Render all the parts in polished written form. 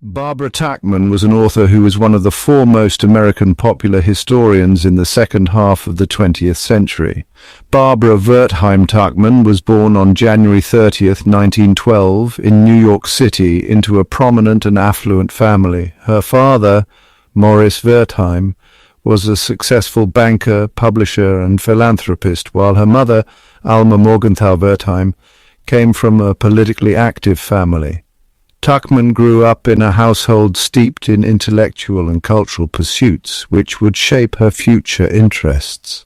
Barbara Tuchman was an author who was one of the foremost American popular historians in the second half of the 20th century. Barbara Wertheim Tuchman was born on January 30th, 1912, in New York City into a prominent and affluent family. Her father, Morris Wertheim, was a successful banker, publisher, and philanthropist, while her mother, Alma Morgenthau Wertheim, came from a politically active family. Tuchman grew up in a household steeped in intellectual and cultural pursuits, which would shape her future interests.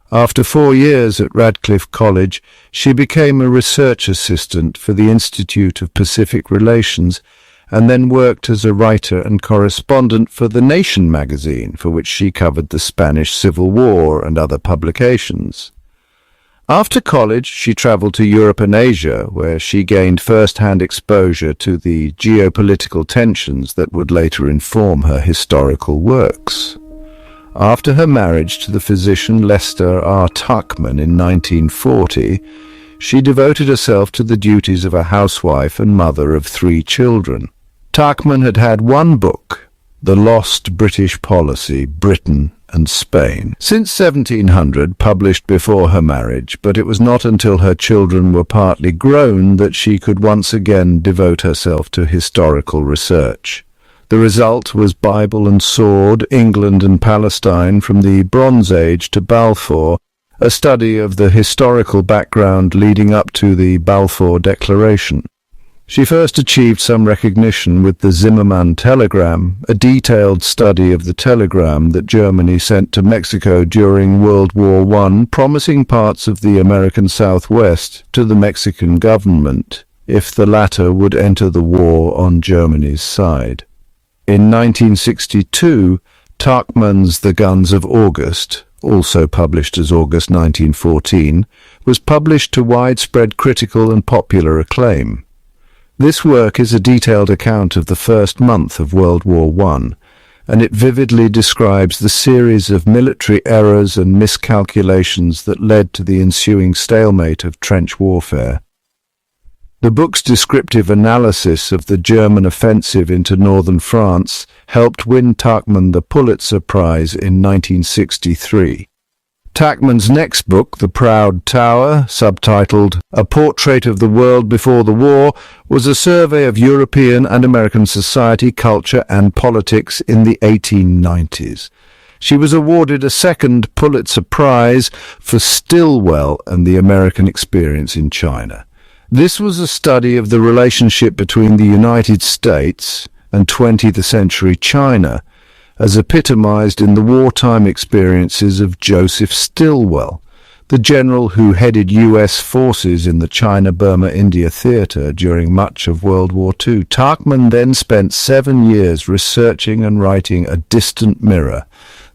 After 4 years at Radcliffe College, she became a research assistant for the Institute of Pacific Relations and then worked as a writer and correspondent for The Nation magazine, for which she covered the Spanish Civil War and other publications. After college, she traveled to Europe and Asia, where she gained first-hand exposure to the geopolitical tensions that would later inform her historical works. After her marriage to the physician Lester R. Tuchman in 1940, she devoted herself to the duties of a housewife and mother of 3 children. Tuchman had had one book, The Lost British Policy, Britain and Spain, since 1700, published before her marriage, but it was not until her children were partly grown that she could once again devote herself to historical research. The result was Bible and Sword, England and Palestine from the Bronze Age to Balfour, a study of the historical background leading up to the Balfour Declaration. She first achieved some recognition with the Zimmermann telegram, a detailed study of the telegram that Germany sent to Mexico during World War I, promising parts of the American Southwest to the Mexican government if the latter would enter the war on Germany's side. In 1962, Tuchman's The Guns of August, also published as August 1914, was published to widespread critical and popular acclaim. This work is a detailed account of the first month of World War I, and it vividly describes the series of military errors and miscalculations that led to the ensuing stalemate of trench warfare. The book's descriptive analysis of the German offensive into northern France helped win Tuchman the Pulitzer Prize in 1963. Tuchman's next book, The Proud Tower, subtitled A Portrait of the World Before the War, was a survey of European and American society, culture, and politics in the 1890s. She was awarded a second Pulitzer Prize for Stilwell and the American Experience in China. This was a study of the relationship between the United States and 20th century China, as epitomized in the wartime experiences of Joseph Stilwell, the general who headed U.S. forces in the China-Burma-India theater during much of World War II. Tuchman then spent 7 years researching and writing A Distant Mirror,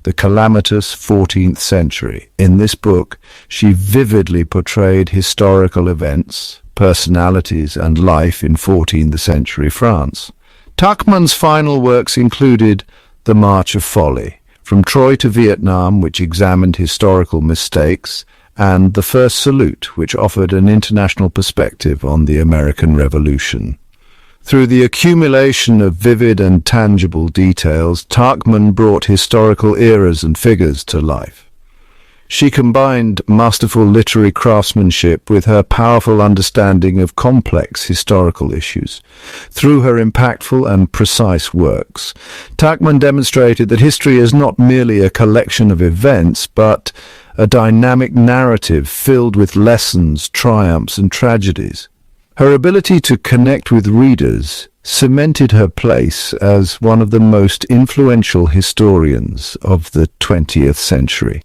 the calamitous 14th century. In this book, she vividly portrayed historical events, personalities, and life in 14th century France. Tuchman's final works included The March of Folly, From Troy to Vietnam, which examined historical mistakes, and The First Salute, which offered an international perspective on the American Revolution. Through the accumulation of vivid and tangible details, Tuchman brought historical eras and figures to life. She combined masterful literary craftsmanship with her powerful understanding of complex historical issues. Through her impactful and precise works, Tuchman demonstrated that history is not merely a collection of events, but a dynamic narrative filled with lessons, triumphs, and tragedies. Her ability to connect with readers cemented her place as one of the most influential historians of the 20th century.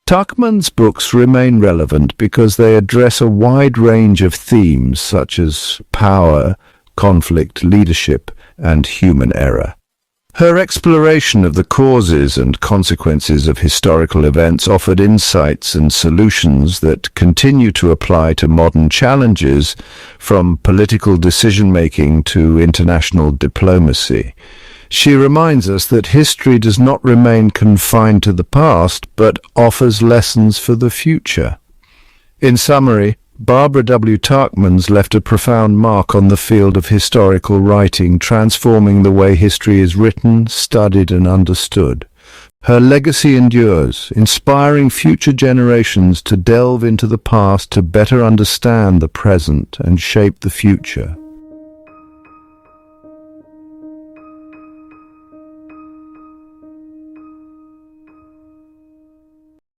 Tuchman's books remain relevant because they address a wide range of themes such as power, conflict, leadership, and human error. Her exploration of the causes and consequences of historical events offered insights and solutions that continue to apply to modern challenges, from political decision-making to international diplomacy. She reminds us that history does not remain confined to the past, but offers lessons for the future. In summary, Barbara W. Tuchman's left a profound mark on the field of historical writing, transforming the way history is written, studied, and understood. Her legacy endures, inspiring future generations to delve into the past to better understand the present and shape the future.